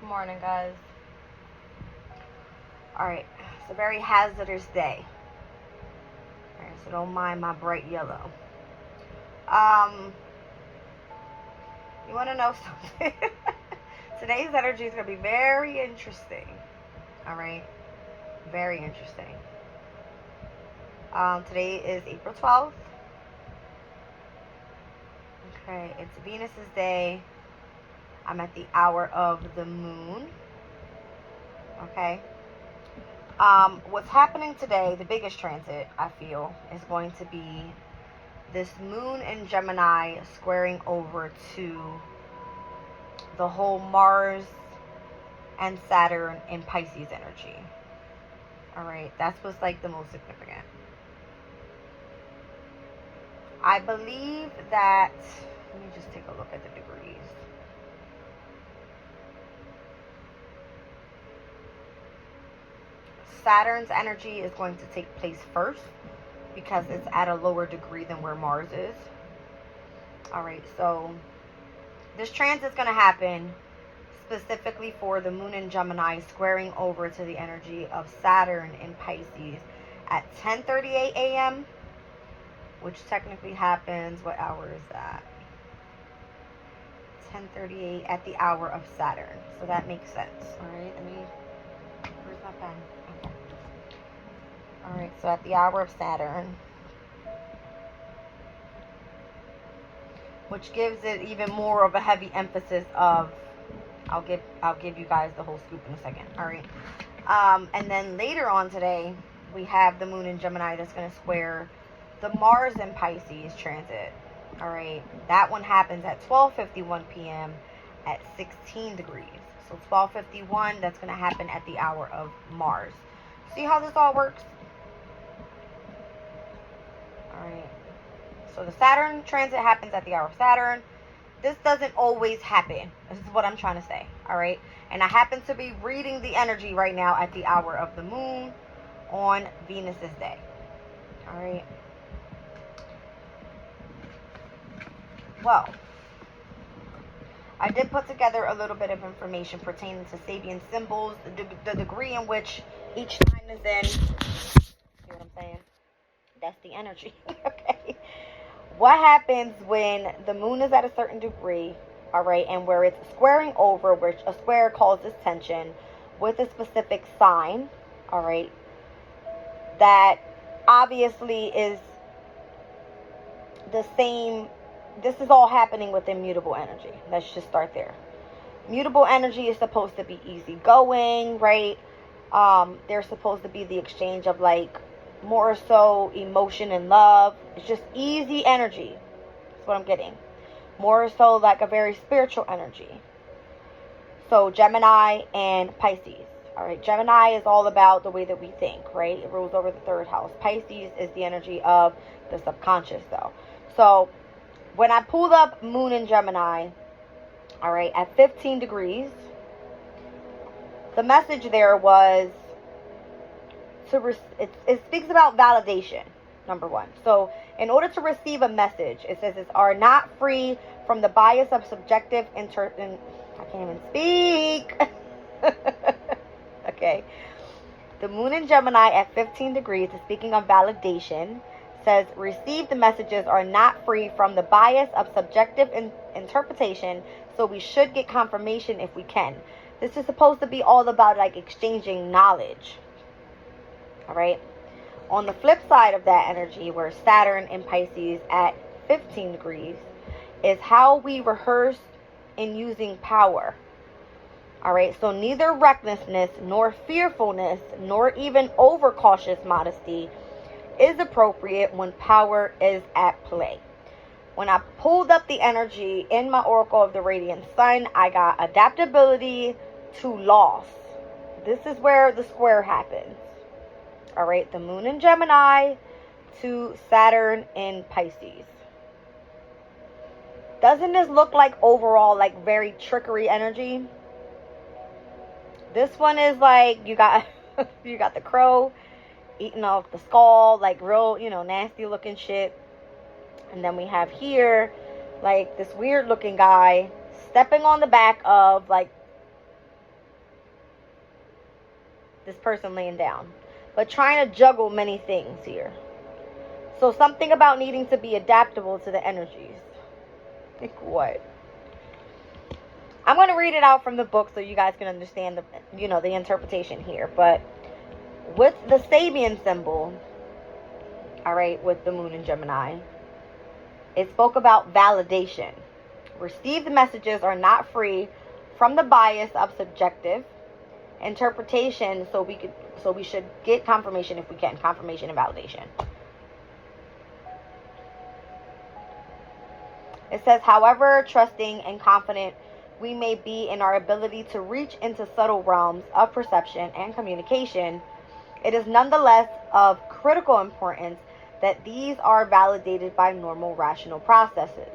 Good morning, guys. Alright, it's a very hazardous day. Alright, so don't mind my bright yellow. You want to know something? Today's energy is going to be very interesting. Alright? Very interesting. Today is April 12th. Okay, it's Venus's day. I'm at the hour of the moon. Okay? What's happening today, the biggest transit, I feel, is going to be this moon in Gemini squaring over to the whole Mars and Saturn in Pisces energy. Alright, that's what's like the most significant. I believe that, let me just take a look at the degrees. Saturn's energy is going to take place first because it's at a lower degree than where Mars is. Alright, so this transit is going to happen specifically for the moon in Gemini squaring over to the energy of Saturn in Pisces at 10:38 a.m., which technically happens, what hour is that? 10:38 at the hour of Saturn. So that makes sense. Alright, where's my pen? Okay. Alright, so at the hour of Saturn, which gives it even more of a heavy emphasis of, I'll give you guys the whole scoop in a second. Alright. And then later on today, we have the moon in Gemini that's going to square the Mars in Pisces transit. Alright. That one happens at 12:51 p.m. at 16 degrees. So 12:51, that's going to happen at the hour of Mars. See how this all works? Alright. So the Saturn transit happens at the hour of Saturn. This doesn't always happen. This is what I'm trying to say. Alright. And I happen to be reading the energy right now at the hour of the moon on Venus's day. Alright. Well, I did put together a little bit of information pertaining to Sabian symbols, the degree in which each sign is in. See what I'm saying? That's the energy. Okay. What happens when the moon is at a certain degree, all right, and where it's squaring over, which a square causes tension, with a specific sign, all right, that obviously is the same. This is all happening with immutable energy. Let's just start there. Mutable energy is supposed to be easygoing, right? There's supposed to be the exchange of like more so emotion and love. It's just easy energy. That's what I'm getting. More so like a very spiritual energy. So Gemini and Pisces. All right, Gemini is all about the way that we think, right? It rules over the third house. Pisces is the energy of the subconscious, though. So when I pulled up moon in Gemini, all right, at 15 degrees, the message there was it speaks about validation, number one. So in order to receive a message, it says it's are not free from the bias of subjective I can't even speak. Okay. The moon in Gemini at 15 degrees is speaking of validation. Says received messages are not free from the bias of subjective interpretation, so we should get confirmation if we can. This is supposed to be all about like exchanging knowledge. All right. On the flip side of that energy, where Saturn in Pisces at 15 degrees is how we rehearse in using power. All right. So neither recklessness nor fearfulness nor even overcautious modesty is appropriate when power is at play. When I pulled up the energy in my Oracle of the Radiant Sun, I got adaptability to loss. This is where the square happens. All right, the moon in Gemini to Saturn in Pisces. Doesn't this look like overall like very trickery energy? This one is like you got you got the crow eating off the skull, like real, nasty looking shit. And then we have here like this weird looking guy stepping on the back of like this person laying down, but trying to juggle many things here. So something about needing to be adaptable to the energies. Like what? I'm going to read it out from the book so you guys can understand the interpretation here. But with the Sabian symbol, all right, with the moon in Gemini, it spoke about validation. Received messages are not free from the bias of subjective interpretation, so we should get confirmation if we can. Confirmation and validation. It says, however trusting and confident we may be in our ability to reach into subtle realms of perception and communication, it is nonetheless of critical importance that these are validated by normal rational processes.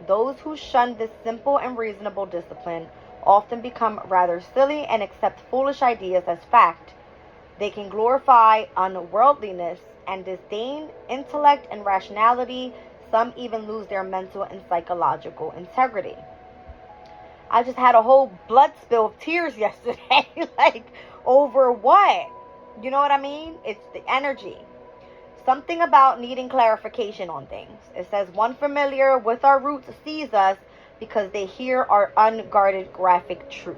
Those who shun this simple and reasonable discipline often become rather silly and accept foolish ideas as fact. They can glorify unworldliness and disdain intellect and rationality. Some even lose their mental and psychological integrity. I just had a whole blood spill of tears yesterday, like, over what? You know what I mean? It's the energy. Something about needing clarification on things. It says, one familiar with our roots sees us because they hear our unguarded graphic truth.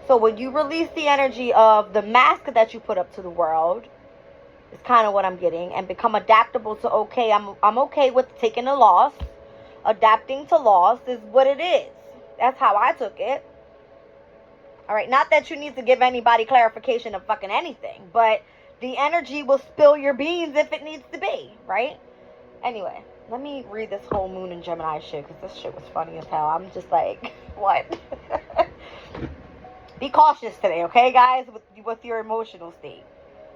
So when you release the energy of the mask that you put up to the world, it's kind of what I'm getting, and become adaptable to, okay, I'm okay with taking a loss. Adapting to loss is what it is. That's how I took it. All right, not that you need to give anybody clarification of fucking anything, but the energy will spill your beans if it needs to be, right? Anyway, let me read this whole moon in Gemini shit, because this shit was funny as hell. I'm just like, what? Be cautious today, okay, guys, with your emotional state.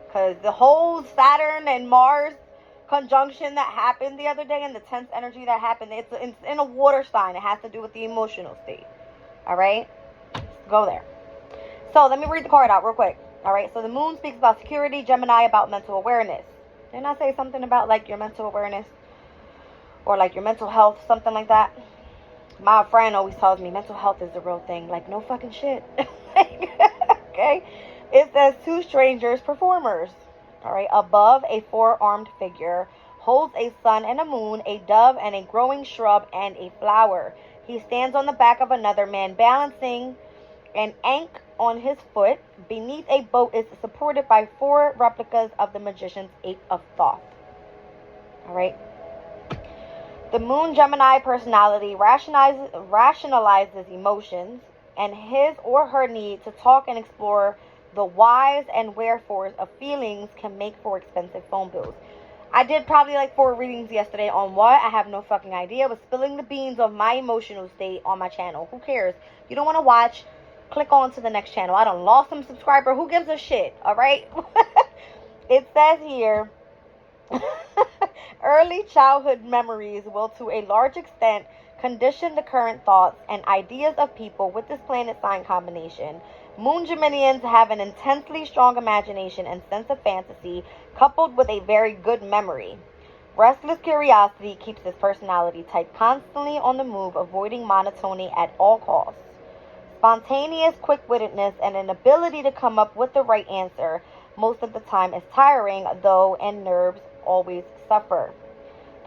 Because the whole Saturn and Mars conjunction that happened the other day, and the tense energy that happened, it's in a water sign. It has to do with the emotional state. All right? Go there. So let me read the card out real quick. All right? So the moon speaks about security, Gemini about mental awareness. Didn't I say something about, like, your mental awareness? Or, like, your mental health, something like that? My friend always tells me mental health is the real thing. Like, no fucking shit. Okay? It says two strangers, performers. All right, above, a four-armed figure holds a sun and a moon, a dove and a growing shrub and a flower. He stands on the back of another man, balancing an ankh on his foot. Beneath, a boat is supported by four replicas of the magician's ape of Thoth. All right. The moon Gemini personality rationalizes emotions and his or her need to talk and explore the whys and wherefores of feelings can make for expensive phone bills. I did probably like 4 readings yesterday on what? I have no fucking idea. But spilling the beans of my emotional state on my channel. Who cares? You don't want to watch? Click on to the next channel. I done lost some subscriber. Who gives a shit? All right? It says here, early childhood memories will to a large extent condition the current thoughts and ideas of people with this planet sign combination. Moon Geminians have an intensely strong imagination and sense of fantasy, coupled with a very good memory. Restless curiosity keeps this personality type constantly on the move, avoiding monotony at all costs. Spontaneous quick-wittedness and an ability to come up with the right answer most of the time is tiring, though, and nerves always suffer.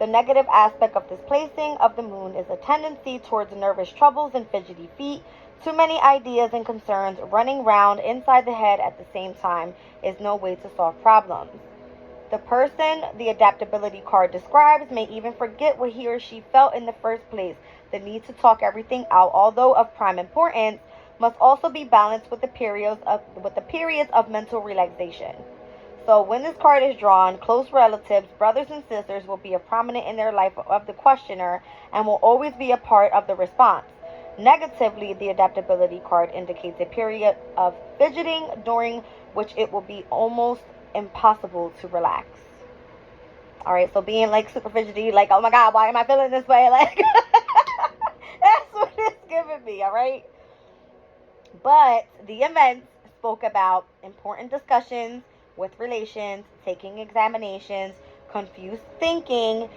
The negative aspect of this placing of the moon is a tendency towards nervous troubles and fidgety feet. Too many ideas and concerns running round inside the head at the same time is no way to solve problems. The person the adaptability card describes may even forget what he or she felt in the first place. The need to talk everything out, although of prime importance, must also be balanced with the periods of mental relaxation. So when this card is drawn, close relatives, brothers and sisters will be a prominent in their life of the questioner and will always be a part of the response. Negatively, the adaptability card indicates a period of fidgeting during which it will be almost impossible to relax. All right, so being like super fidgety, like, oh my God, why am I feeling this way? Like, that's what it's giving me, all right? But the events spoke about important discussions with relations, taking examinations, confused thinking,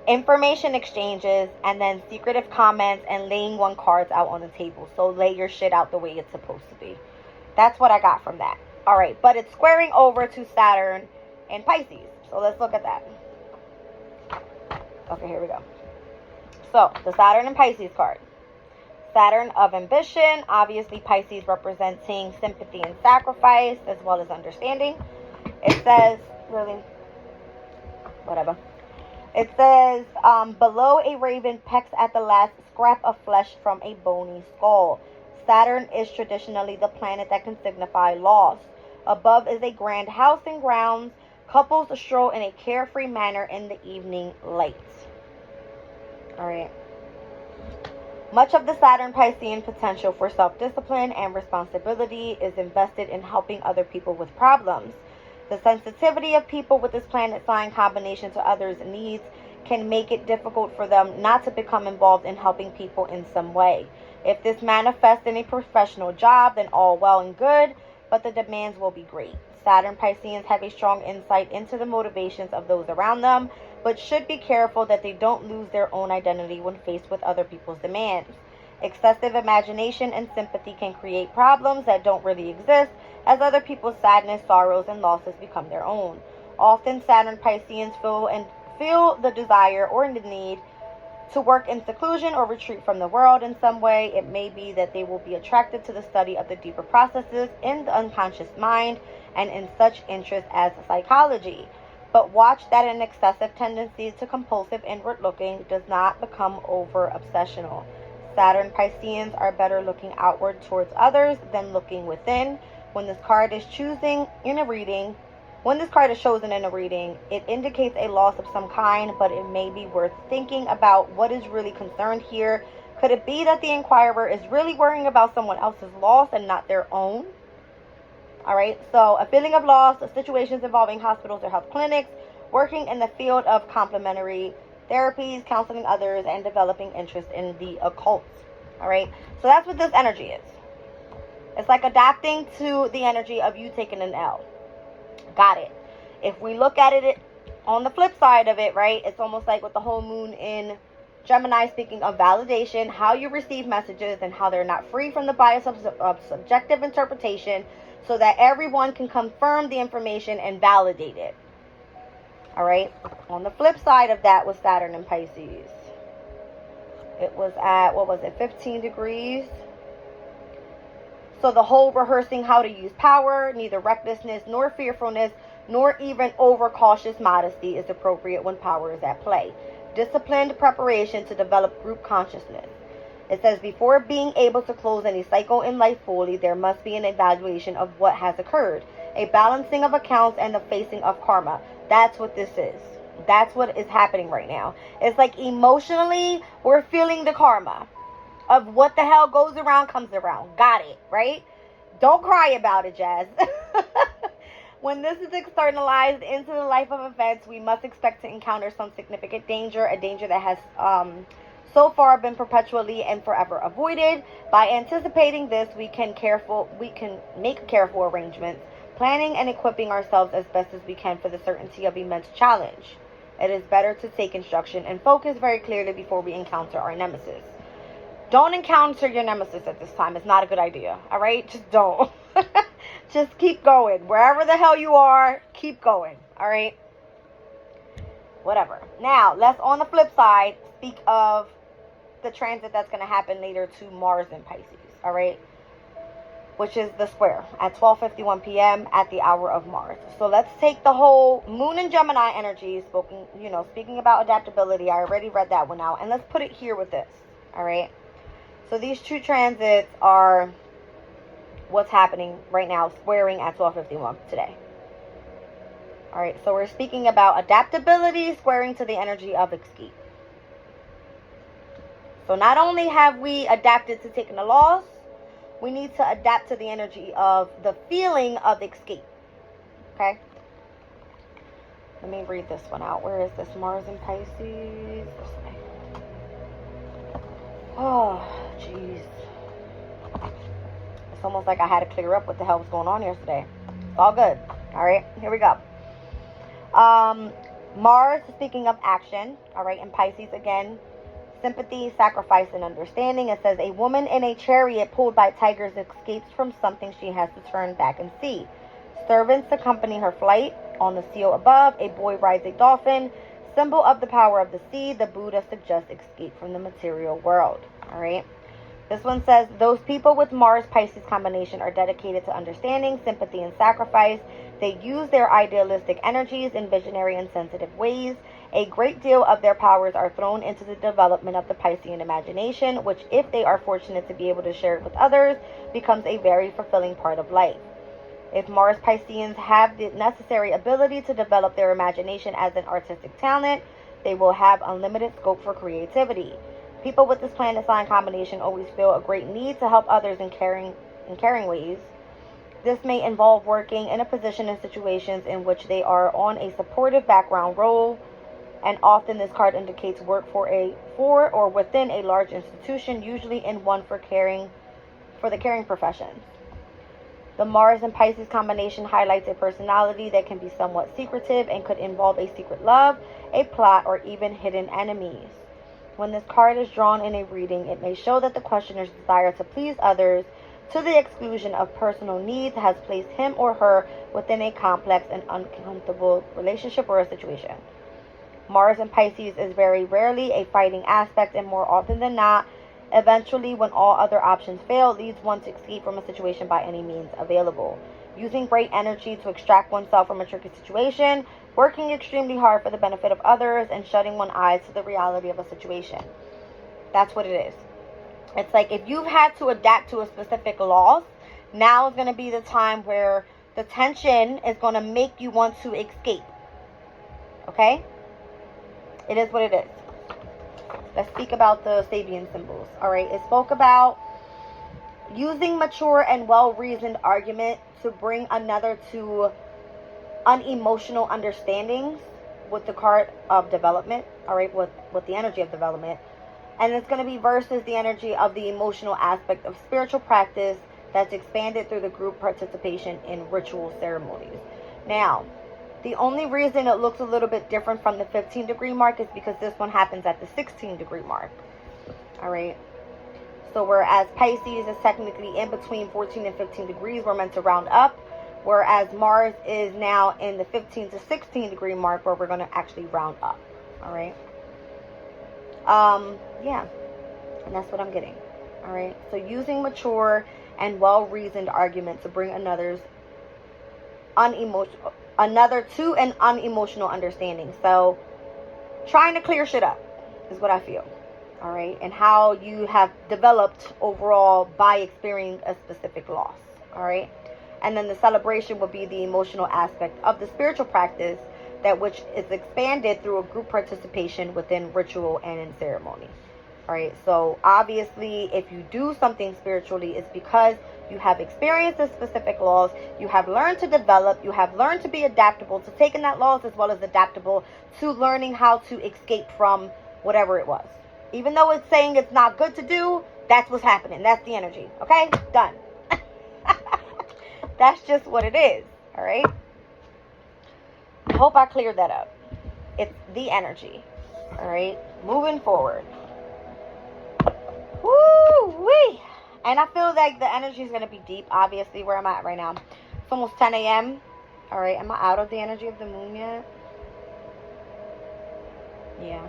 information exchanges, and then secretive comments and laying cards out on the table. So lay your shit out the way it's supposed to be. That's what I got from that. All right, but it's squaring over to Saturn and Pisces. So let's look at that. Okay, here we go. So the Saturn and Pisces card. Saturn of ambition, obviously Pisces representing sympathy and sacrifice as well as understanding. It says, really, whatever. It says, below a raven pecks at the last scrap of flesh from a bony skull. Saturn is traditionally the planet that can signify loss. Above is a grand house and grounds. Couples stroll in a carefree manner in the evening lights. All right. Much of the Saturn Piscean potential for self-discipline and responsibility is invested in helping other people with problems. The sensitivity of people with this planet sign combination to others' needs can make it difficult for them not to become involved in helping people in some way. If this manifests in a professional job, then all well and good, but the demands will be great. Saturn Pisceans have a strong insight into the motivations of those around them, but should be careful that they don't lose their own identity when faced with other people's demands. Excessive imagination and sympathy can create problems that don't really exist, as other people's sadness, sorrows, and losses become their own. Often, Saturn Pisceans feel the desire or the need to work in seclusion or retreat from the world in some way. It may be that they will be attracted to the study of the deeper processes in the unconscious mind and in such interests as psychology. But watch that an excessive tendency to compulsive inward looking does not become over-obsessional. Saturn Pisceans are better looking outward towards others than looking within. When this card is chosen in a reading, it indicates a loss of some kind, but it may be worth thinking about what is really concerned here. Could it be that the inquirer is really worrying about someone else's loss and not their own? All right, so a feeling of loss, situations involving hospitals or health clinics, working in the field of complementary therapies, counseling others, and developing interest in the occult. All right, so that's what this energy is. It's like adapting to the energy of you taking an L. Got it. If we look at it on the flip side of it, right, it's almost like with the whole moon in Gemini, speaking of validation, how you receive messages and how they're not free from the bias of subjective interpretation, so that everyone can confirm the information and validate it. All right. On the flip side of that was Saturn and Pisces. It was at, 15 degrees. So the whole rehearsing how to use power, neither recklessness nor fearfulness, nor even overcautious modesty is appropriate when power is at play. Disciplined preparation to develop group consciousness. It says, before being able to close any cycle in life fully, there must be an evaluation of what has occurred, a balancing of accounts, and the facing of karma. That's what this is. That's what is happening right now. It's like emotionally, we're feeling the karma of what the hell goes around comes around. Got it, right? Don't cry about it, Jazz. When this is externalized into the life of events, we must expect to encounter some significant danger, a danger that has so far been perpetually and forever avoided. By anticipating this, we can make careful arrangements, planning and equipping ourselves as best as we can for the certainty of immense challenge. It is better to take instruction and focus very clearly before we encounter our nemesis. Don't encounter your nemesis at this time. It's not a good idea. All right? Just don't. Just keep going. Wherever the hell you are, keep going. All right? Whatever. Now, let's, on the flip side, speak of the transit that's going to happen later to Mars in Pisces. All right? Which is the square at 12:51 p.m. at the hour of Mars. So let's take the whole Moon and Gemini energy, speaking about adaptability. I already read that one out. And let's put it here with this. All right? So these two transits are what's happening right now, squaring at 12:51 today. All right, so we're speaking about adaptability squaring to the energy of escape. So not only have we adapted to taking a loss, we need to adapt to the energy of the feeling of escape. Okay? Let me read this one out. Where is this? Mars and Pisces. This way. Oh, jeez. It's almost like I had to clear up what the hell was going on yesterday. It's all good. All right, here we go. Mars, speaking of action, all right, and Pisces again, sympathy, sacrifice, and understanding. It says, a woman in a chariot pulled by tigers escapes from something she has to turn back and see. Servants accompany her flight. On the seal above, a boy rides a dolphin, symbol of the power of the sea. The Buddha suggests escape from the material world. All right. This one says, those people with Mars-Pisces combination are dedicated to understanding, sympathy, and sacrifice. They use their idealistic energies in visionary and sensitive ways. A great deal of their powers are thrown into the development of the Piscean imagination, which, if they are fortunate to be able to share it with others, becomes a very fulfilling part of life. If Mars Pisceans have the necessary ability to develop their imagination as an artistic talent, they will have unlimited scope for creativity. People with this planet sign combination always feel a great need to help others in caring ways. This may involve working in a position and situations in which they are on a supportive background role, and often this card indicates work for or within a large institution, usually in one for the caring professions. The Mars and Pisces combination highlights a personality that can be somewhat secretive and could involve a secret love, a plot, or even hidden enemies. When this card is drawn in a reading, it may show that the questioner's desire to please others to the exclusion of personal needs has placed him or her within a complex and uncomfortable relationship or a situation. Mars in Pisces is very rarely a fighting aspect, and more often than not, eventually, when all other options fail, leads one to escape from a situation by any means available. Using great energy to extract oneself from a tricky situation, working extremely hard for the benefit of others, and shutting one's eyes to the reality of a situation. That's what it is. It's like if you've had to adapt to a specific loss, now is going to be the time where the tension is going to make you want to escape. Okay? It is what it is. Let's speak about the Sabian symbols. Alright, it spoke about using mature and well-reasoned argument to bring another to unemotional understandings with the card of development. Alright, with the energy of development. And it's going to be versus the energy of the emotional aspect of spiritual practice that's expanded through the group participation in ritual ceremonies. Now, the only reason it looks a little bit different from the 15-degree mark is because this one happens at the 16-degree mark. Alright. So whereas Pisces is technically in between 14 and 15 degrees, we're meant to round up. Whereas Mars is now in the 15 to 16-degree mark where we're going to actually round up. Alright. Yeah. And that's what I'm getting. Alright. So using mature and well-reasoned argument to bring another to an unemotional understanding. So trying to clear shit up is what I feel. Alright. And how you have developed overall by experiencing a specific loss. Alright. And then the celebration will be the emotional aspect of the spiritual practice, that which is expanded through a group participation within ritual and in ceremony. Alright, so obviously if you do something spiritually, it's because you have experienced a specific loss, you have learned to develop, you have learned to be adaptable to taking that loss, as well as adaptable to learning how to escape from whatever it was. Even though it's saying it's not good to do, that's what's happening. That's the energy. Okay? Done. That's just what it is. Alright? I hope I cleared that up. It's the energy. Alright? Moving forward. Woo-wee! And I feel like the energy is going to be deep, obviously, where I'm at right now. It's almost 10 a.m. Alright, am I out of the energy of the moon yet? Yeah.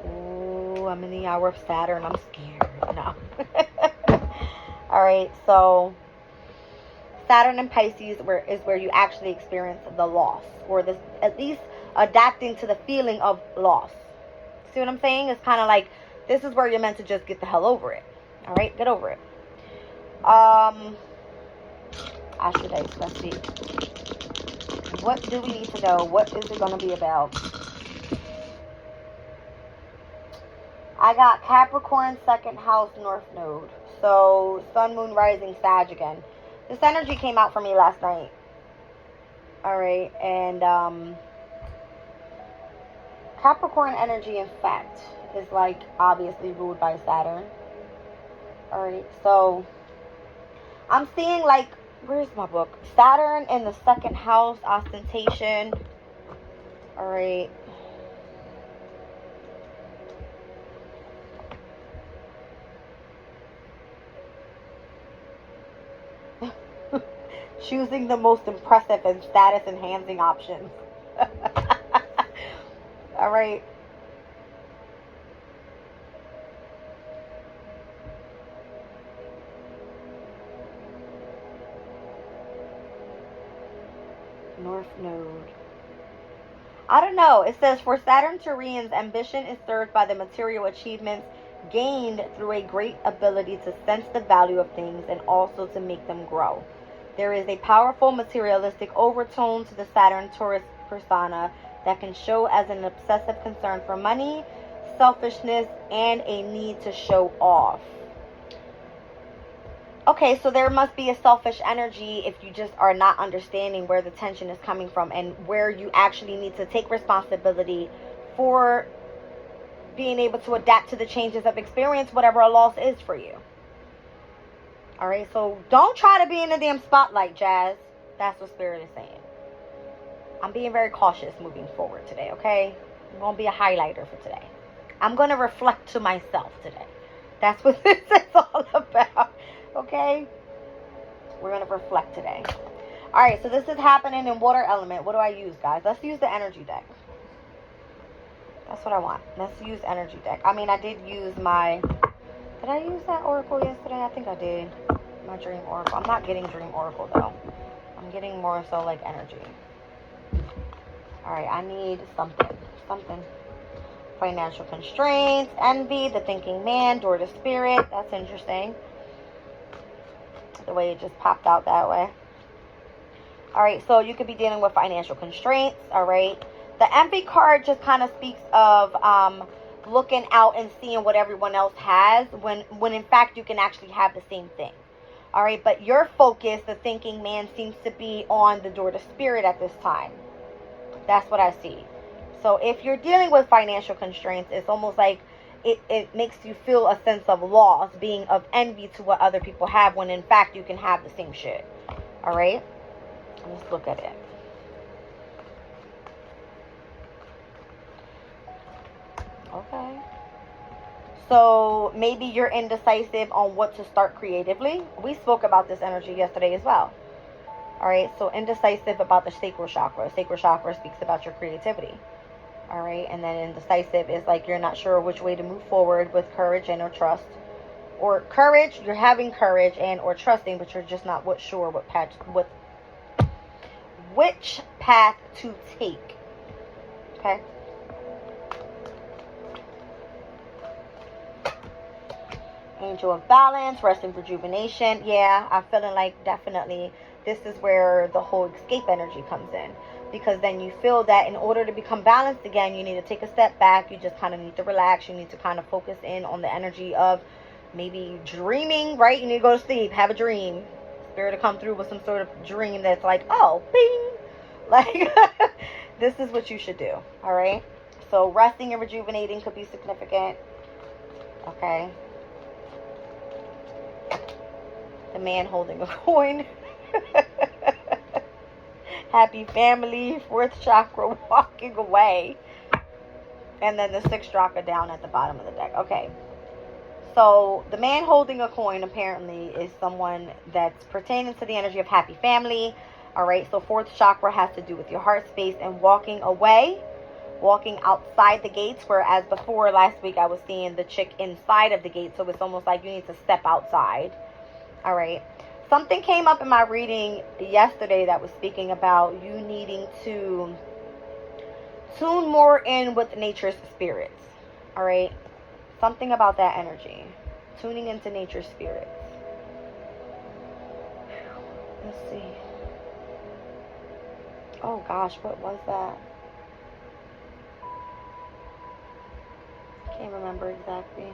Ooh, I'm in the hour of Saturn. I'm scared. No. Alright, so Saturn and Pisces is where you actually experience the loss, or this, at least adapting to the feeling of loss. See what I'm saying? It's kind of like, this is where you're meant to just get the hell over it. Alright, get over it. Astro Dice, let's see. What do we need to know? What is it going to be about? I got Capricorn, second house, north node. So, sun, moon, rising, Sag again. This energy came out for me last night. Alright, and Capricorn energy, in fact, is like obviously ruled by Saturn. Alright, so I'm seeing like, where's my book? Saturn in the second house, ostentation. Alright. choosing the most impressive and status-enhancing options. All right. North Node. I don't know. It says, for Saturn Turians, ambition is served by the material achievements gained through a great ability to sense the value of things and also to make them grow. There is a powerful materialistic overtone to the Saturn Taurus persona that can show as an obsessive concern for money, selfishness, and a need to show off. Okay, so there must be a selfish energy if you just are not understanding where the tension is coming from and where you actually need to take responsibility for being able to adapt to the changes of experience, whatever a loss is for you. All right, so don't try to be in the damn spotlight, Jazz. That's what Spirit is saying. I'm being very cautious moving forward today, okay? I'm going to be a highlighter for today. I'm going to reflect to myself today. That's what this is all about, okay? We're going to reflect today. All right, so this is happening in water element. What do I use, guys? Let's use the energy deck. That's what I want. Let's use energy deck. I mean, I did use my... Did I use that oracle yesterday? I think I did. My dream oracle. I'm not getting dream oracle, though. I'm getting more so like energy. All right, I need something. Something. Financial constraints, envy, the thinking man, door to spirit. That's interesting. The way it just popped out that way. All right, so you could be dealing with financial constraints. All right. The envy card just kind of speaks of looking out and seeing what everyone else has when in fact you can actually have the same thing. All right, but your focus, the thinking man, seems to be on the door to spirit at this time. That's what I see. So if you're dealing with financial constraints, it's almost like it makes you feel a sense of loss, being of envy to what other people have, when in fact you can have the same shit. All right, let's look at it. Okay. So maybe you're indecisive on what to start creatively. We spoke about this energy yesterday as well. All right. So indecisive about the sacral chakra. Sacral chakra speaks about your creativity. All right. And then indecisive is like you're not sure which way to move forward with courage and or trust. Or courage, you're having courage and or trusting, but you're just not sure which path to take. Okay. Angel of balance, rest and rejuvenation. Yeah, I'm feeling like definitely this is where the whole escape energy comes in, because then you feel that in order to become balanced again, you need to take a step back. You just kind of need to relax. You need to kind of focus in on the energy of maybe dreaming, right? You need to go to sleep, have a dream. Spirit to come through with some sort of dream that's like, oh, bing, like this is what you should do. All right, so resting and rejuvenating could be significant. Okay. The man holding a coin. Happy family. Fourth chakra walking away. And then the sixth chakra down at the bottom of the deck. Okay. So the man holding a coin apparently is someone that's pertaining to the energy of happy family. All right. So fourth chakra has to do with your heart space and walking away. Walking outside the gates. Whereas before last week I was seeing the chick inside of the gate. So it's almost like you need to step outside. All right. Something came up in my reading yesterday that was speaking about you needing to tune more in with nature's spirits. All right. Something about that energy. Tuning into nature's spirits. Let's see. Oh gosh, what was that? Can't remember exactly.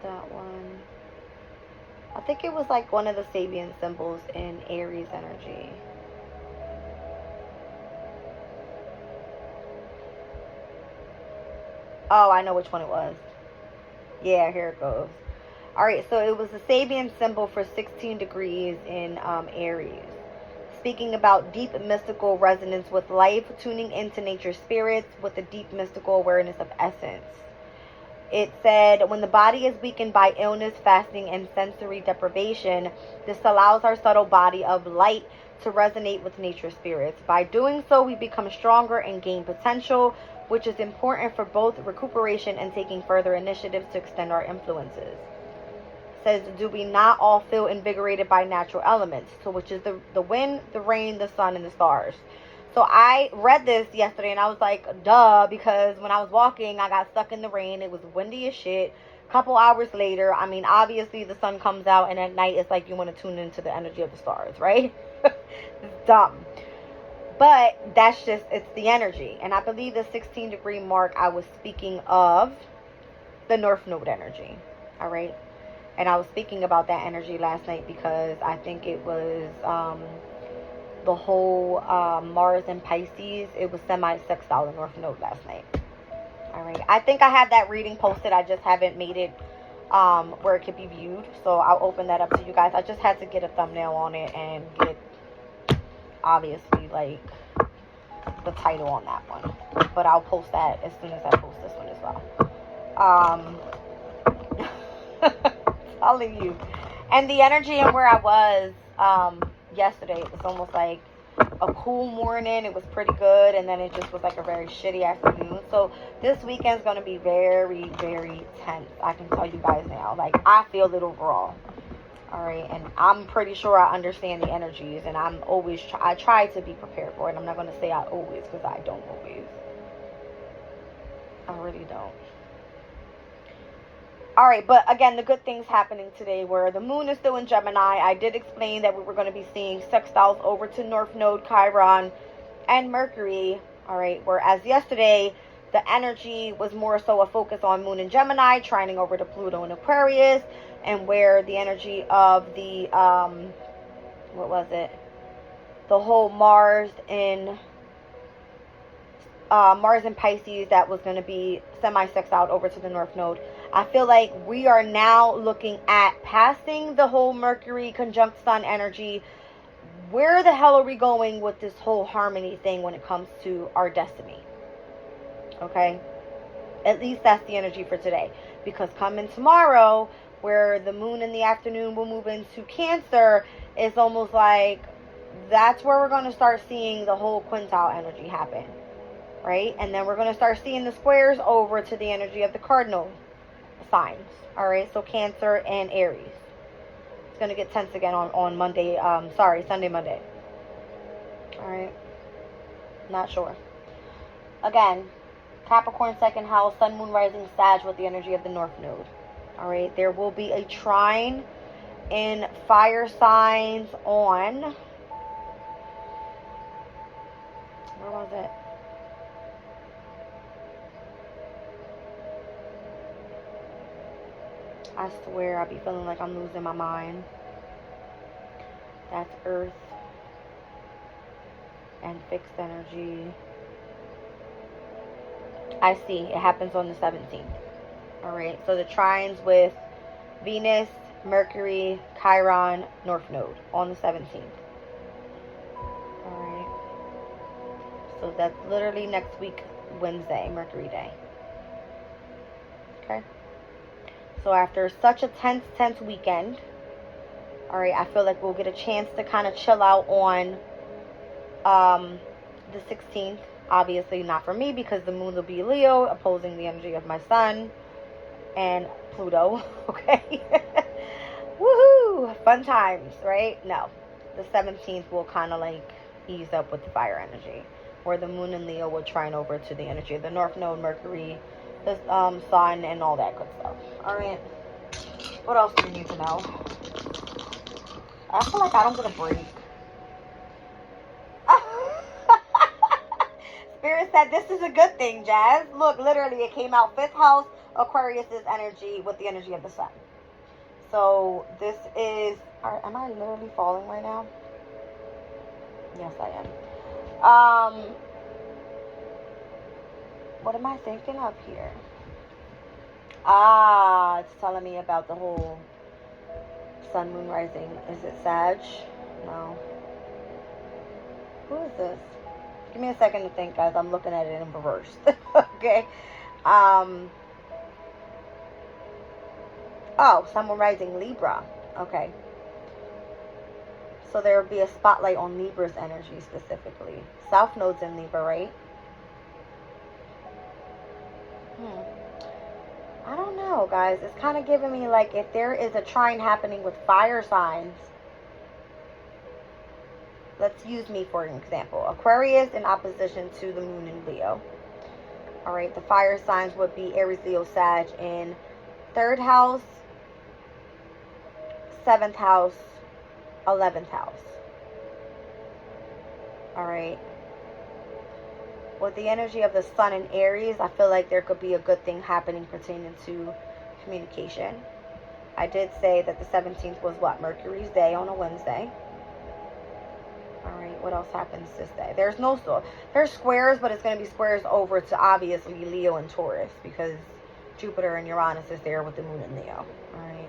That one. I think it was like one of the Sabian symbols in Aries energy. Oh, I know which one it was. Yeah, here it goes. All right, so it was the Sabian symbol for 16 degrees in Aries. Speaking about deep mystical resonance with life, tuning into nature's spirits with a deep mystical awareness of essence. It said, when the body is weakened by illness, fasting, and sensory deprivation, this allows our subtle body of light to resonate with nature spirits. By doing so, we become stronger and gain potential, which is important for both recuperation and taking further initiatives to extend our influences. It says, do we not all feel invigorated by natural elements? So which is the wind, the rain, the sun, and the stars. So I read this yesterday and I was like, duh, because when I was walking, I got stuck in the rain. It was windy as shit. A couple hours later, I mean, obviously the sun comes out, and at night it's like you want to tune into the energy of the stars, right? It's dumb. But that's just, it's the energy. And I believe the 16-degree mark, I was speaking of the North Node energy. All right. And I was speaking about that energy last night because I think it was the whole Mars and Pisces. It was semi-sextile in North Node last night. All right. I think I have that reading posted. I just haven't made it where it could be viewed. So I'll open that up to you guys. I just had to get a thumbnail on it and get, obviously, like, the title on that one. But I'll post that as soon as I post this one as well. Telling you. And the energy and where I was yesterday, it was almost like a cool morning. It was pretty good, and then it just was like a very shitty afternoon. So this weekend's going to be very, very tense. I can tell you guys now. Like, I feel it overall. All right, and I'm pretty sure I understand the energies, and I'm always I try to be prepared for it. I'm not going to say I always, because I don't always. I really don't. All right, but again, the good things happening today were the moon is still in Gemini. I did explain that we were going to be seeing sextiles over to North Node, Chiron, and Mercury. All right, whereas yesterday, the energy was more so a focus on moon in Gemini, trining over to Pluto and Aquarius, and where the energy of the, what was it? The whole Mars and Pisces, that was going to be semi-sextile over to the North Node. I feel like we are now looking at passing the whole Mercury conjunct Sun energy. Where the hell are we going with this whole harmony thing when it comes to our destiny? Okay? At least that's the energy for today. Because coming tomorrow, where the moon in the afternoon will move into Cancer, it's almost like that's where we're going to start seeing the whole quintile energy happen. Right? And then we're going to start seeing the squares over to the energy of the cardinal signs. All right, so Cancer and Aries. It's going to get tense again on Monday. Sunday, Monday. All right. Not sure. Again, Capricorn second house, Sun, Moon, Rising, Sag with the energy of the North Node. All right, there will be a trine in fire signs on, where was it? I swear I be feeling like I'm losing my mind. That's Earth and fixed energy. I see. It happens on the 17th. Alright, so the trines with Venus, Mercury, Chiron, North Node on the 17th. Alright. So that's literally next week, Wednesday, Mercury Day. Okay. So after such a tense weekend, all right, I feel like we'll get a chance to kind of chill out on the 16th. Obviously not for me, because the moon will be Leo, opposing the energy of my sun and Pluto. Okay. Woohoo! Fun times, right? No. The 17th will kind of like ease up with the fire energy, where the moon and Leo will trine over to the energy of the North Node, Mercury, the sun, and all that good stuff. All right. What else do you need to know? I feel like I don't get a break. Spirit said this is a good thing, Jazz. Look, literally, it came out 5th house, Aquarius's energy with the energy of the sun. So this is. Am I literally falling right now? Yes, I am. What am I thinking of here? It's telling me about the whole sun, moon, rising. Is it Sag? No. Who is this? Give me a second to think, guys. I'm looking at it in reverse. Okay. Oh, Sun, Moon, Rising, Libra. Okay. So there would be a spotlight on Libra's energy specifically. South Node's in Libra, right? I don't know, guys. It's kind of giving me like if there is a trine happening with fire signs. Let's use me for an example. Aquarius in opposition to the moon in Leo. All right, the fire signs would be Aries, Leo, Sag in 3rd house, 7th house, 11th house. All right. With the energy of the sun in Aries, I feel like there could be a good thing happening pertaining to communication. I did say that the 17th was what? Mercury's day on a Wednesday. All right, what else happens this day? There's no so there's squares, but it's going to be squares over to obviously Leo and Taurus because Jupiter and Uranus is there with the moon in Leo. All right.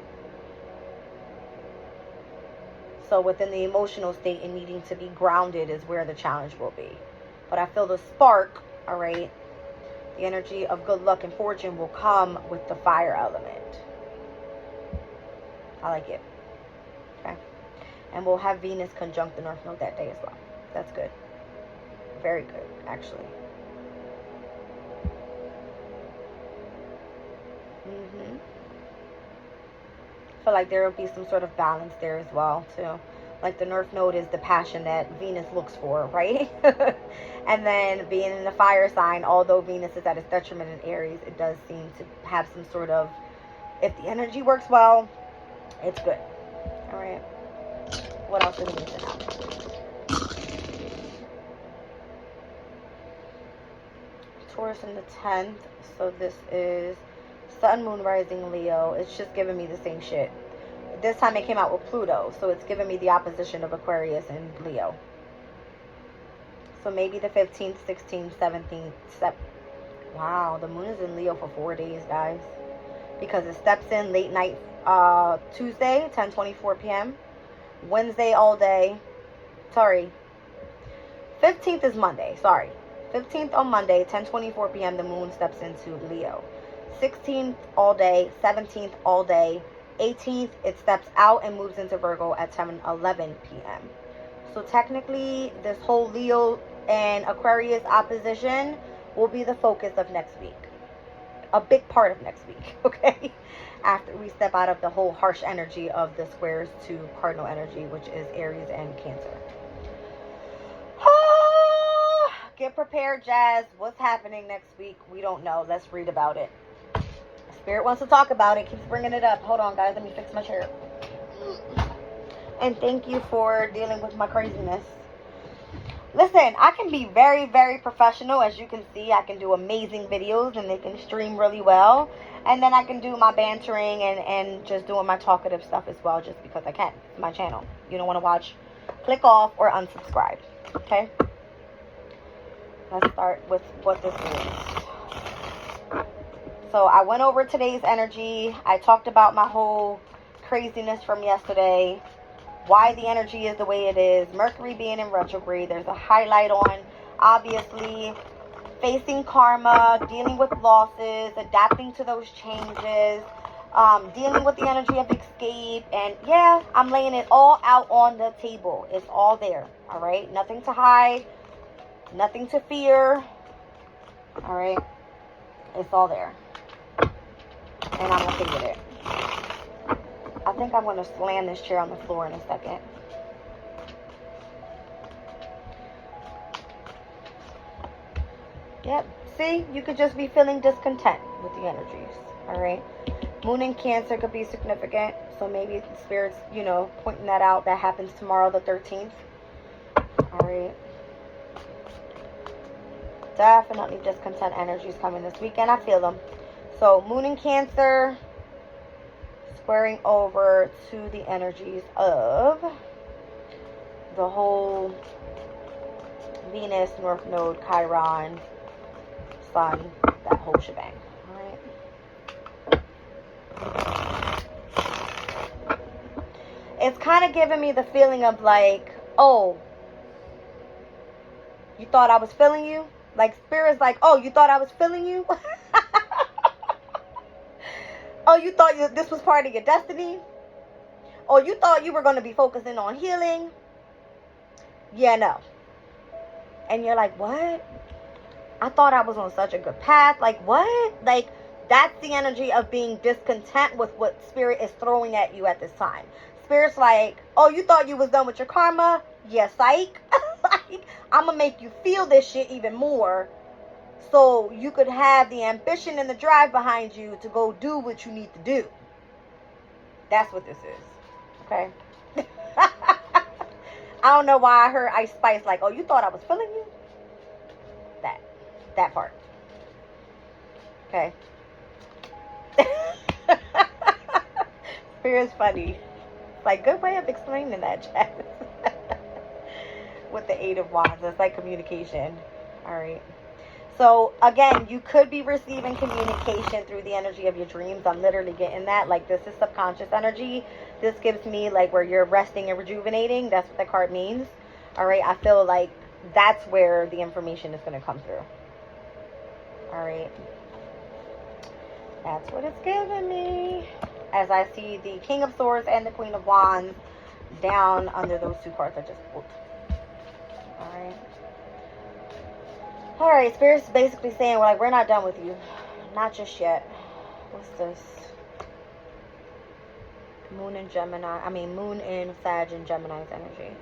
So within the emotional state and needing to be grounded is where the challenge will be. But I feel the spark, all right, the energy of good luck and fortune will come with the fire element. I like it. Okay. And we'll have Venus conjunct the North Node that day as well. That's good. Very good, actually. I feel like there will be some sort of balance there as well, too. Like the North Node is the passion that Venus looks for, right? And then being in the fire sign, although Venus is at its detriment in Aries, it does seem to have some sort of, if the energy works well, it's good. All right. What else do we need to know? Taurus in the 10th. So this is Sun, Moon, Rising, Leo. It's just giving me the same shit. This time it came out with Pluto, so it's giving me the opposition of Aquarius and Leo. So maybe the 15th, 16th, 17th. Wow, the moon is in Leo for 4 days, guys. Because it steps in late night Tuesday, 10:24 p.m. Wednesday all day. Sorry. 15th is Monday. Sorry. 15th on Monday, 10:24 p.m. the moon steps into Leo. 16th all day, 17th all day. 18th, it steps out and moves into Virgo at 10:11 p.m. So technically, this whole Leo and Aquarius opposition will be the focus of next week. A big part of next week, okay? After we step out of the whole harsh energy of the squares to cardinal energy, which is Aries and Cancer. Get prepared, Jazz. What's happening next week? We don't know. Let's read about it. Spirit wants to talk about it. Keeps bringing it up. Hold on, guys. Let me fix my chair. And thank you for dealing with my craziness. Listen, I can be very, very professional. As you can see, I can do amazing videos and they can stream really well. And then I can do my bantering and just doing my talkative stuff as well, just because I can. It's my channel. You don't want to watch, click off or unsubscribe. Okay? Let's start with what this means. So I went over today's energy. I talked about my whole craziness from yesterday. Why the energy is the way it is. Mercury being in retrograde. There's a highlight on, obviously, facing karma, dealing with losses, adapting to those changes, dealing with the energy of escape. And yeah, I'm laying it all out on the table. It's all there. All right? Nothing to hide. Nothing to fear. All right? It's all there. And I'm going to figure it. I think I'm going to slam this chair on the floor in a second. Yep. See? You could just be feeling discontent with the energies. Alright? Moon in Cancer could be significant. So maybe the Spirit's, you know, pointing that out. That happens tomorrow, the 13th. Alright? Definitely discontent energies coming this weekend. I feel them. So, Moon in Cancer, squaring over to the energies of the whole Venus, North Node, Chiron, Sun, that whole shebang. Alright? It's kind of giving me the feeling of like, oh, you thought I was feeling you? Like, Spirit's like, oh, you thought I was feeling you? Oh, you thought this was part of your destiny? Oh, you thought you were going to be focusing on healing? Yeah, no. And you're like, what? I thought I was on such a good path. Like, what? Like, that's the energy of being discontent with what Spirit is throwing at you at this time. Spirit's like, oh, you thought you was done with your karma? Yeah, psych. Like, I'm going to make you feel this shit even more, so you could have the ambition and the drive behind you to go do what you need to do. That's what this is. Okay? I don't know why I heard Ice Spice like, oh, you thought I was feeling you? That part. Okay? Spirit's funny. Like, good way of explaining that, chat. With the Eight of Wands. It's like communication. Alright. So, again, you could be receiving communication through the energy of your dreams. I'm literally getting that. Like, this is subconscious energy. This gives me, like, where you're resting and rejuvenating. That's what the card means. Alright? I feel like that's where the information is going to come through. Alright? That's what it's giving me. As I see the King of Swords and the Queen of Wands down under those two cards I just pulled. Alright. Alright, Spirit's basically saying, well, like, we're not done with you. Not just yet. What's this? Moon in Gemini. I mean, Moon in Sag and Gemini's energy.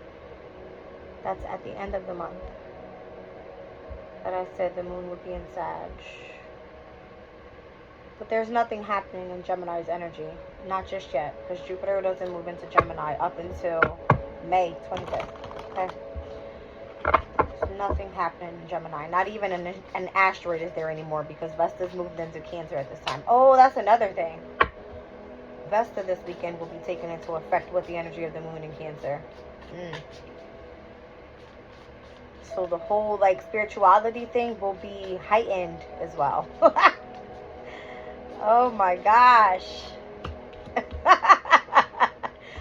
That's at the end of the month. But I said the moon would be in Sag. But there's nothing happening in Gemini's energy. Not just yet. Because Jupiter doesn't move into Gemini up until May 25th. Okay? There's nothing happening in Gemini. Not even an asteroid is there anymore, because Vesta's moved into Cancer at this time. Oh, that's another thing. Vesta this weekend will be taken into effect with the energy of the moon in Cancer. So the whole, like, spirituality thing will be heightened as well. Oh my gosh.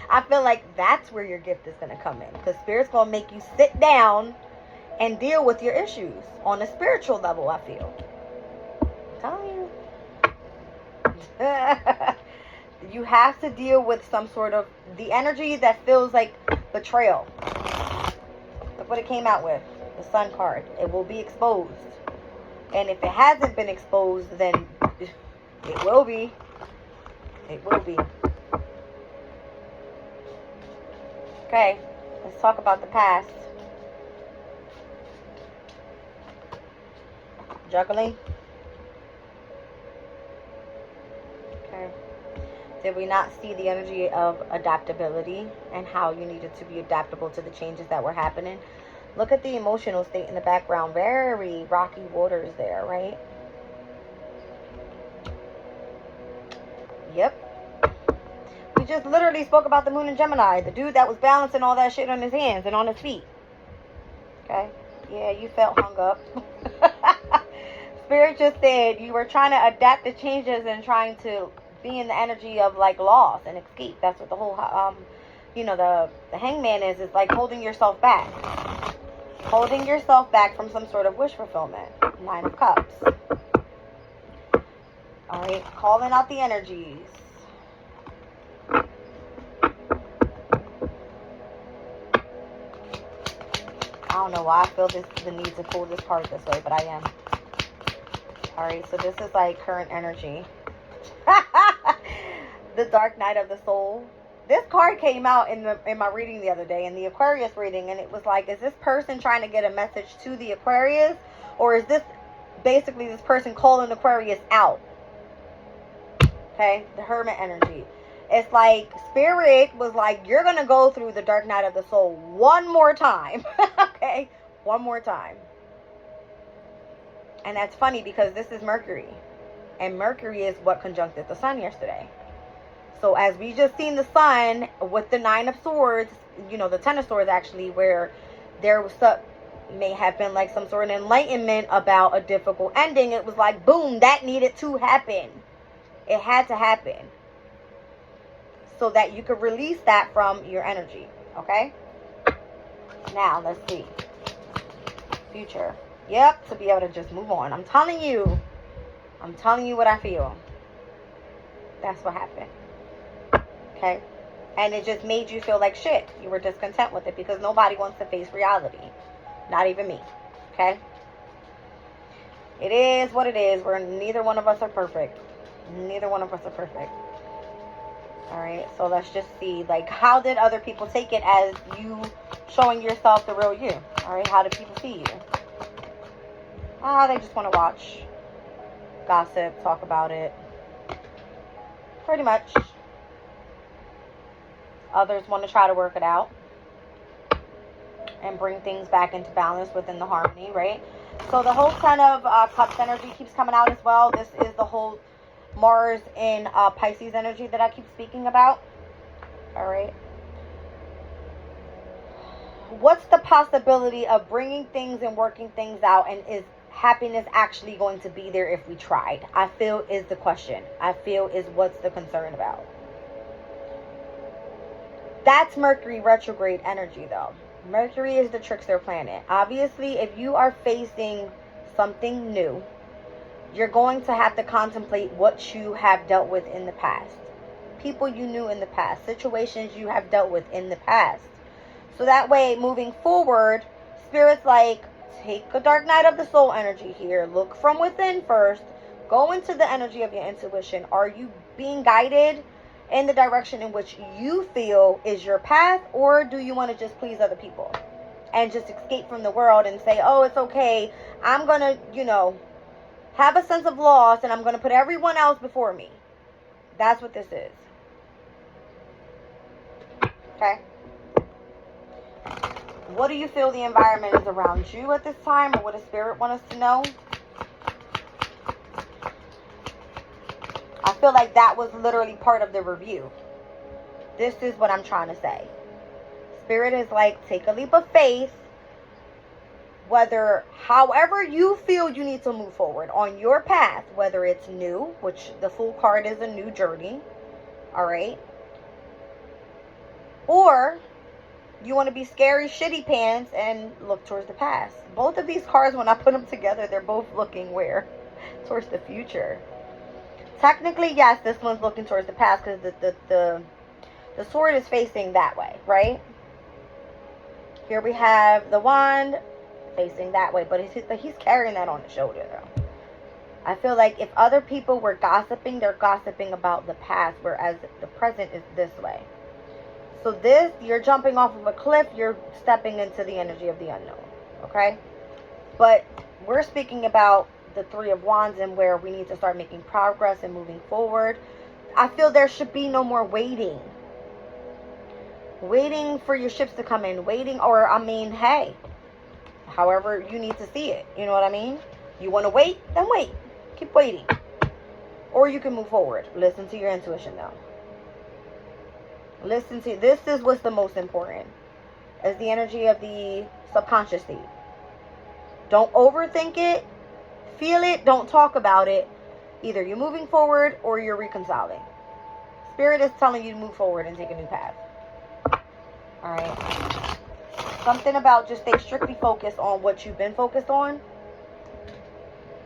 I feel like that's where your gift is going to come in. Because Spirit's going to make you sit down and deal with your issues on a spiritual level, I feel. I'm telling you. You have to deal with some sort of, the energy that feels like betrayal. Look what it came out with. The Sun card. It will be exposed. And if it hasn't been exposed, then it will be. It will be. Okay. Let's talk about the past. Juggling. Okay. Did we not see the energy of adaptability and how you needed to be adaptable to the changes that were happening? Look at the emotional state in the background. Very rocky waters there, right? Yep. We just literally spoke about the moon in Gemini. The dude that was balancing all that shit on his hands and on his feet. Okay? Yeah, you felt hung up. Spirit just said you were trying to adapt to changes and trying to be in the energy of, like, loss and escape. That's what the whole, you know, the hangman is like holding yourself back. Holding yourself back from some sort of wish fulfillment. Nine of Cups. Alright, calling out the energies. I don't know why I feel the need to pull this card this way, but I am. Alright, so this is like current energy. The Dark Night of the Soul. This card came out in my reading the other day, in the Aquarius reading, and it was like, is this person trying to get a message to the Aquarius, or is this basically this person calling Aquarius out? Okay, the Hermit energy. It's like Spirit was like, you're gonna go through the Dark Night of the Soul one more time. Okay, one more time. And that's funny because this is Mercury, and Mercury is what conjuncted the Sun yesterday. So as we just seen the Sun with the Nine of Swords, you know, the Ten of Swords actually, where there was may have been like some sort of enlightenment about a difficult ending. It was like, boom, that needed to happen. It had to happen. So that you could release that from your energy. Okay? Now, let's see. Future. Yep, to be able to just move on. I'm telling you what I feel. That's what happened. Okay? And it just made you feel like shit. You were discontent with it because nobody wants to face reality. Not even me. Okay? It is what it is. Neither one of us are perfect. Neither one of us are perfect. Alright, so let's just see. Like, how did other people take it as you showing yourself the real you? Alright, how do people see you? They just want to watch. Gossip, talk about it. Pretty much. Others want to try to work it out and bring things back into balance within the harmony, right? So the whole Ten of Cups energy keeps coming out as well. This is the whole Mars in Pisces energy that I keep speaking about. All right. What's the possibility of bringing things and working things out, and is happiness actually going to be there if we tried? I feel is the question. I feel is what's the concern about. That's Mercury retrograde energy though. Mercury is the trickster planet. Obviously, if you are facing something new, you're going to have to contemplate what you have dealt with in the past. People you knew in the past. Situations you have dealt with in the past. So that way, moving forward, Spirit's like, take a dark night of the soul energy here. Look from within first. Go into the energy of your intuition. Are you being guided in the direction in which you feel is your path, or do you want to just please other people and just escape from the world and say, oh, it's okay, I'm gonna, have a sense of loss and I'm gonna put everyone else before me? That's what this is. Okay? What do you feel the environment is around you at this time, or what does Spirit want us to know? I feel like that was literally part of the review. This is what I'm trying to say. Spirit is like, take a leap of faith. However you feel you need to move forward on your path, whether it's new, which the Fool card is a new journey. All right. Or you want to be scary shitty pants and look towards the past. Both of these cards, when I put them together, they're both looking where? Towards the future. Technically, yes, this one's looking towards the past because the sword is facing that way, right? Here we have the wand facing that way, but he's carrying that on his shoulder, though. I feel like if other people were gossiping, they're gossiping about the past, whereas the present is this way. So this, you're jumping off of a cliff, you're stepping into the energy of the unknown, okay? But we're speaking about the Three of Wands and where we need to start making progress and moving forward. I feel there should be no more waiting for your ships to come in, hey, however you need to see it, you know what I mean? You want to wait, then wait, keep waiting, or you can move forward. Listen to your intuition though. This is what's the most important, is the energy of the subconscious seed. Don't overthink it. Feel it, don't talk about it. Either you're moving forward or you're reconciling. Spirit is telling you to move forward and take a new path. Alright. Something about just stay strictly focused on what you've been focused on.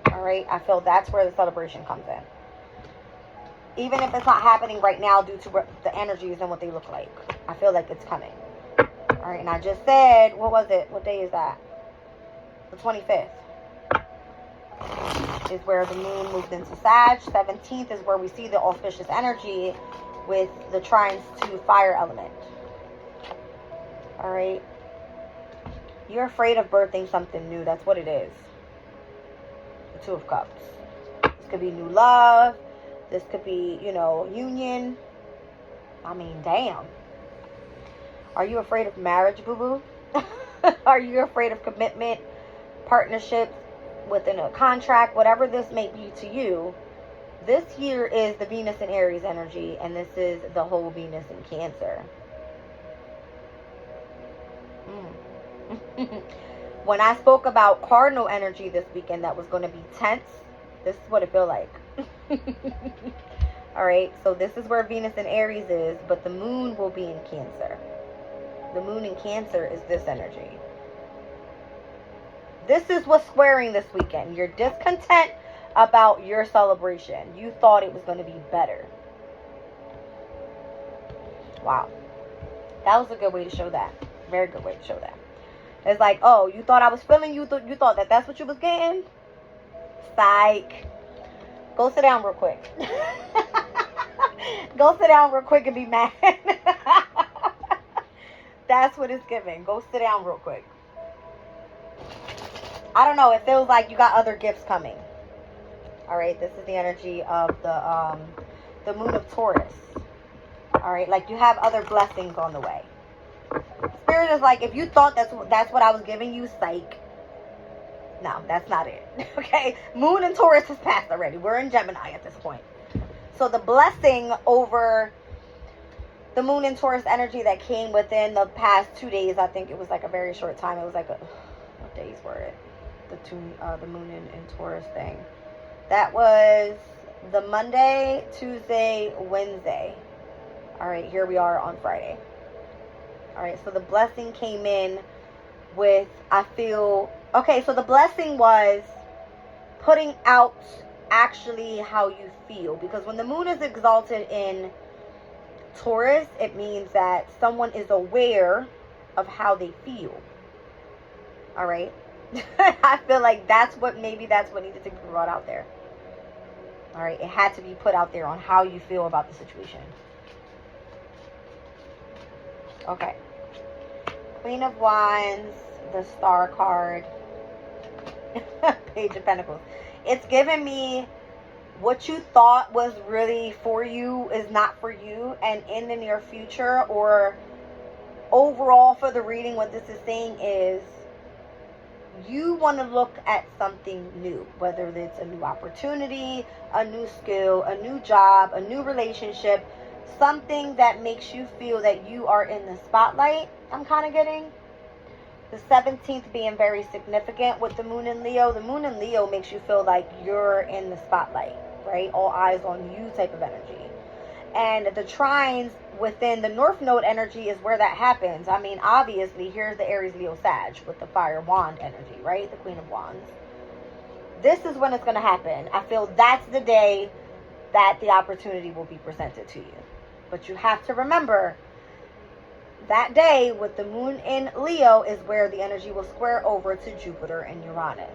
Alright, I feel that's where the celebration comes in. Even if it's not happening right now due to the energies and what they look like. I feel like it's coming. Alright, and I just said, what was it? What day is that? The 25th. Is where the moon moved into Sag. 17th is where we see the auspicious energy with the trines to fire element. Alright. You're afraid of birthing something new. That's what it is. The Two of Cups. This could be new love. This could be, union. I mean, damn. Are you afraid of marriage, boo-boo? Are you afraid of commitment, partnerships, within a contract, whatever this may be to you? This here is the Venus and Aries energy, and this is the whole Venus in Cancer. When I spoke about cardinal energy this weekend that was going to be tense, this is what it feel like. Alright, so this is where Venus and Aries is, but the moon will be in Cancer. The moon in Cancer is this energy. This is what's squaring this weekend. You're discontent about your celebration. You thought it was going to be better. Wow. That was a good way to show that. Very good way to show that. It's like, oh, you thought I was feeling you? You thought that that's what you was getting? Psych. Go sit down real quick. Go sit down real quick and be mad. That's what it's giving. Go sit down real quick. I don't know. It feels like you got other gifts coming. All right. This is the energy of the moon of Taurus. All right. Like you have other blessings on the way. Spirit is like, if you thought that's what I was giving you, psych. No, that's not it. Okay. Moon and Taurus has passed already. We're in Gemini at this point. So the blessing over the moon and Taurus energy that came within the past 2 days, I think it was like a very short time. It was like what days were it? The moon and Taurus thing. That was the Monday, Tuesday, Wednesday. All right, here we are on Friday. All right, so the blessing came in with, I feel, okay, so the blessing was putting out actually how you feel. Because when the moon is exalted in Taurus, it means that someone is aware of how they feel. All right. I feel like that's what needed to be brought out there. All right. It had to be put out there on how you feel about the situation. Okay. Queen of Wands, the Star card, Page of Pentacles. It's giving me what you thought was really for you is not for you, and in the near future or overall for the reading, what this is saying is you want to look at something new, whether it's a new opportunity, a new skill, a new job, a new relationship, something that makes you feel that you are in the spotlight. I'm kind of getting the 17th being very significant with the moon in Leo. The moon in Leo makes you feel like you're in the spotlight, right? All eyes on you type of energy. And the trines within the North Node energy is where that happens. I mean, obviously, here's the Aries, Leo, Sag with the fire wand energy, right? The Queen of Wands. This is when it's going to happen. I feel that's the day that the opportunity will be presented to you. But you have to remember, that day with the moon in Leo is where the energy will square over to Jupiter and Uranus.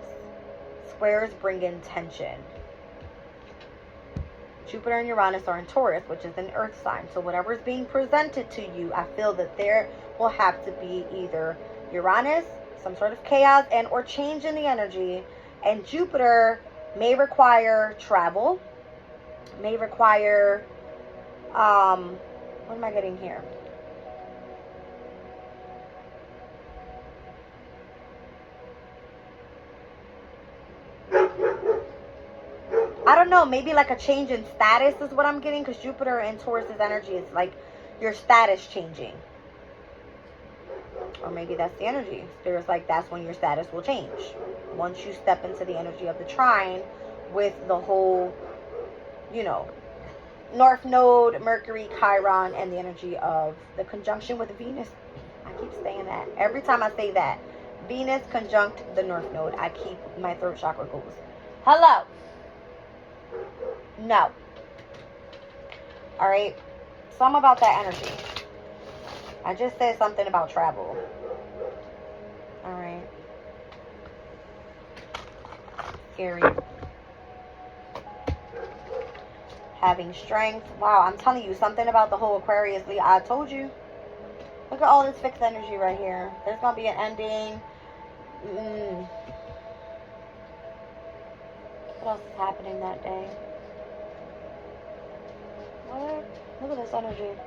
Squares bring in tension. Jupiter and Uranus are in Taurus, which is an earth sign. So whatever is being presented to you, I feel that there will have to be either Uranus, some sort of chaos and or change in the energy. And Jupiter may require travel, may require, what am I getting here? I don't know, maybe like a change in status is what I'm getting, because Jupiter and Taurus's energy is like your status changing. Or maybe that's the energy. Spirit's like, that's when your status will change. Once you step into the energy of the trine with the whole, you know, North Node, Mercury, Chiron, and the energy of the conjunction with Venus. I keep saying that. Every time I say that, Venus conjunct the North Node, I keep, my throat chakra goes, hello. No. Alright. Something about that energy. I just said something about travel. Alright. Scary. Having strength. Wow, I'm telling you, something about the whole Aquarius. I told you. Look at all this fixed energy right here. There's going to be an ending. What else is happening that day? What? Look at this energy.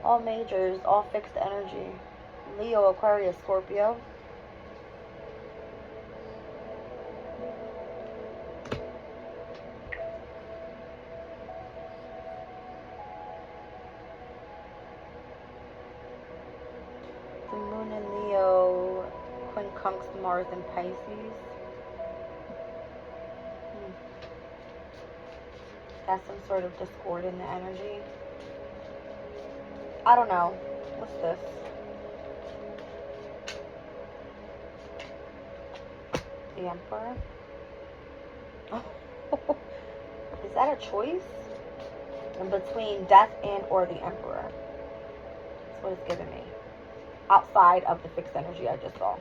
All majors, all fixed energy. Leo, Aquarius, Scorpio. The moon in Leo quincunx Mars in Pisces. That's some sort of discord in the energy. I don't know. What's this? The Emperor? Is that a choice? In between death and or the Emperor. That's what it's giving me. Outside of the fixed energy I just saw.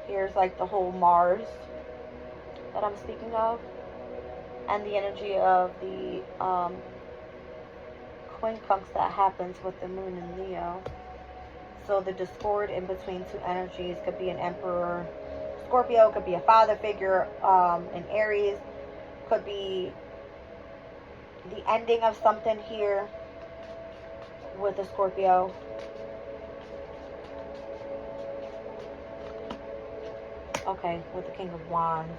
Here's like the whole Mars that I'm speaking of. And the energy of the quincunx that happens with the moon in Leo. So the discord in between two energies could be an Emperor Scorpio, could be a father figure in Aries, could be the ending of something here with a Scorpio. Okay, with the King of Wands.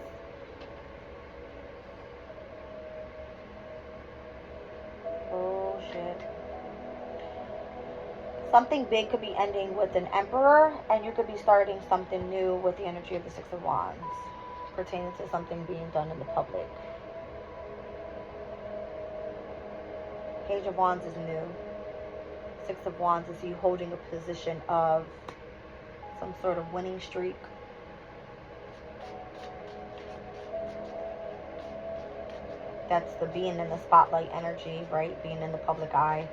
Oh shit. Something big could be ending with an Emperor, and you could be starting something new with the energy of the Six of Wands, pertaining to something being done in the public. Page of Wands is new. Six of Wands is you holding a position of some sort of winning streak. That's the being in the spotlight energy, right? Being in the public eye.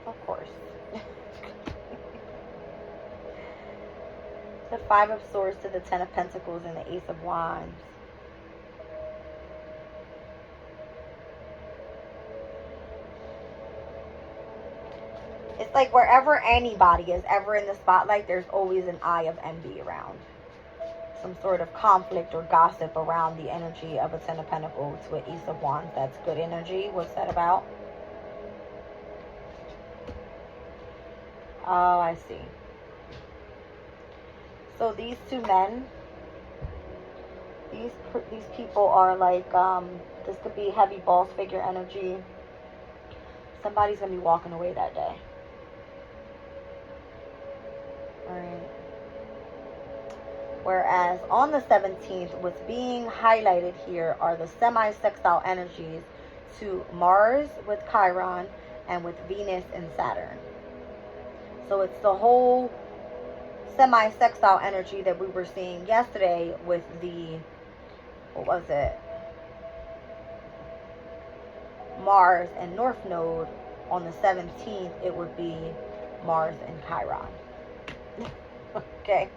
Of course. The Five of Swords to the Ten of Pentacles and the Ace of Wands. It's like wherever anybody is ever in the spotlight, there's always an eye of envy around. Some sort of conflict or gossip around the energy of a Ten of Pentacles to an Ace of Wands. That's good energy. What's that about? Oh, I see. So these two men, these people are like, this could be heavy boss figure energy. Somebody's going to be walking away that day. Alright. Whereas on the 17th, what's being highlighted here are the semi-sextile energies to Mars with Chiron and with Venus and Saturn. So it's the whole semi-sextile energy that we were seeing yesterday with the, what was it? Mars and North Node. On the 17th, it would be Mars and Chiron. Okay.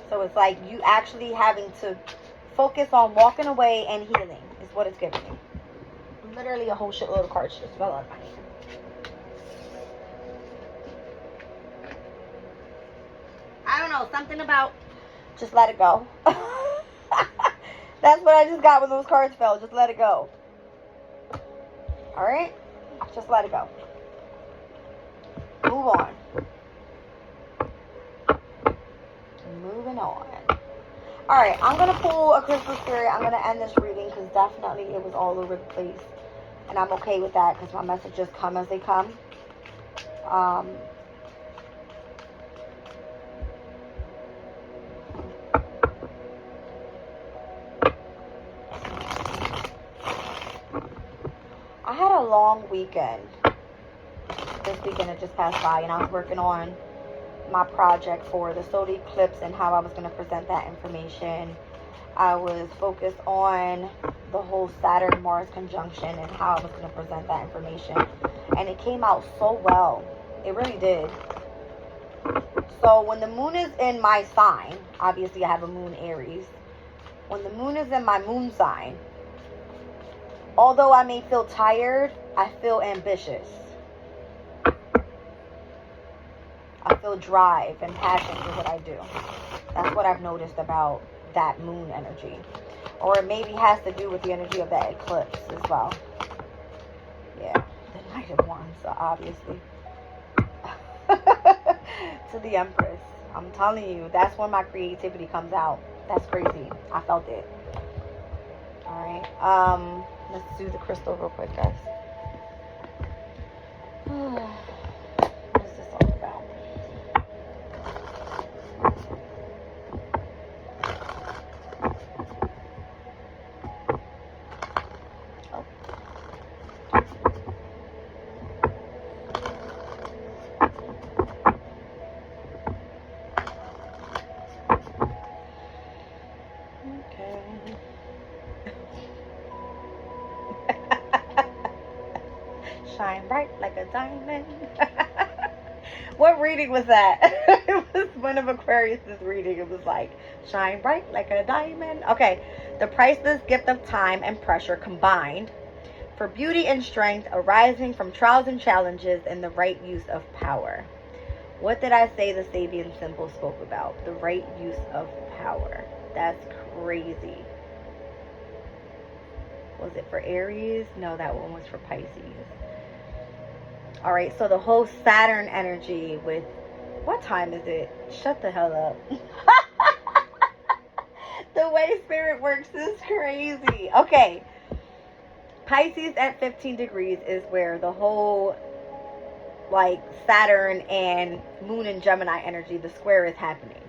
So it's like you actually having to focus on walking away and healing is what it's giving me. Literally a whole shitload of cards just fell out of my hand. I don't know, something about just let it go. That's what I just got when those cards fell. Just let it go. Alright? Just let it go. Move on. Moving on. Alright, I'm going to pull a crystal spirit. I'm going to end this reading because definitely it was all over the place. And I'm okay with that because my messages come as they come. I had a long weekend. This weekend that just passed by, and I was working on my project for the solar eclipse and how I was going to present that information. I was focused on the whole Saturn-Mars conjunction and how I was going to present that information. And it came out so well. It really did. So when the moon is in my sign, obviously I have a moon Aries. When the moon is in my moon sign, although I may feel tired, I feel ambitious. I feel drive and passion for what I do. That's what I've noticed about that moon energy. Or it maybe has to do with the energy of that eclipse as well. Yeah, the Knight of Wands, so obviously. To the Empress. I'm telling you, that's when my creativity comes out. That's crazy. I felt it. Alright, let's do the crystal real quick, guys. What is this all about? shine bright like a diamond. What reading was that? It was one of Aquarius's reading. It was like, shine bright like a diamond. Okay, the priceless gift of time and pressure combined for beauty and strength arising from trials and challenges and the right use of power. What did I say the Sabian symbol spoke about? The right use of power. That's crazy. Was it for Aries? No, that one was for Pisces. All right, so the whole Saturn energy with, what time is it? Shut the hell up. The way spirit works is crazy. Okay. Pisces at 15 degrees is where the whole like Saturn and Moon and Gemini energy, the square, is happening.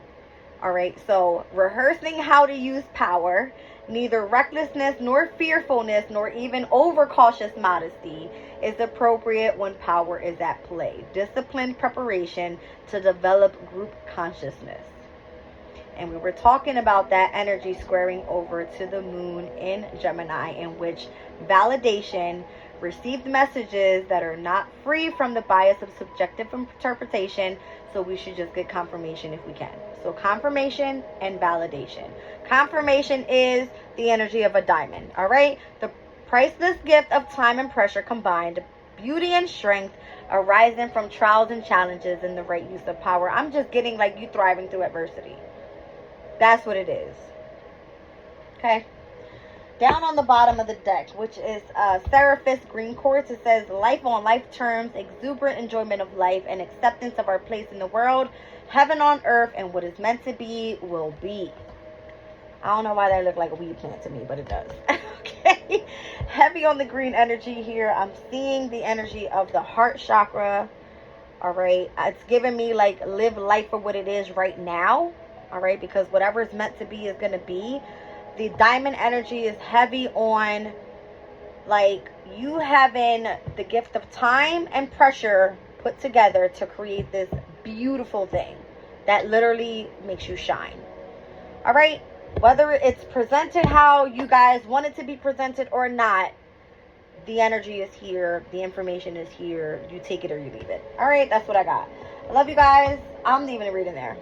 All right, so rehearsing how to use power, neither recklessness nor fearfulness nor over overcautious modesty is appropriate when power is at play. Disciplined preparation to develop group consciousness. And we were talking about that energy squaring over to the moon in Gemini, in which validation, received messages that are not free from the bias of subjective interpretation, so we should just get confirmation if we can. So confirmation and validation. Confirmation is the energy of a diamond, all right? The priceless gift of time and pressure combined, beauty and strength arising from trials and challenges and the right use of power. I'm just getting like you thriving through adversity. That's what it is. Okay. Down on the bottom of the deck, which is Seraphis Green Quartz, it says life on life terms, exuberant enjoyment of life, and acceptance of our place in the world, heaven on earth, and what is meant to be will be. I don't know why that looked like a weed plant to me, but it does. Okay. Heavy on the green energy here. I'm seeing the energy of the heart chakra. All right. It's giving me like live life for what it is right now. All right. Because whatever is meant to be is going to be. The diamond energy is heavy on like you having the gift of time and pressure put together to create this beautiful thing that literally makes you shine. All right. Whether it's presented how you guys want it to be presented or not, the energy is here. The information is here. You take it or you leave it. All right. That's what I got. I love you guys. I'm leaving a reading there.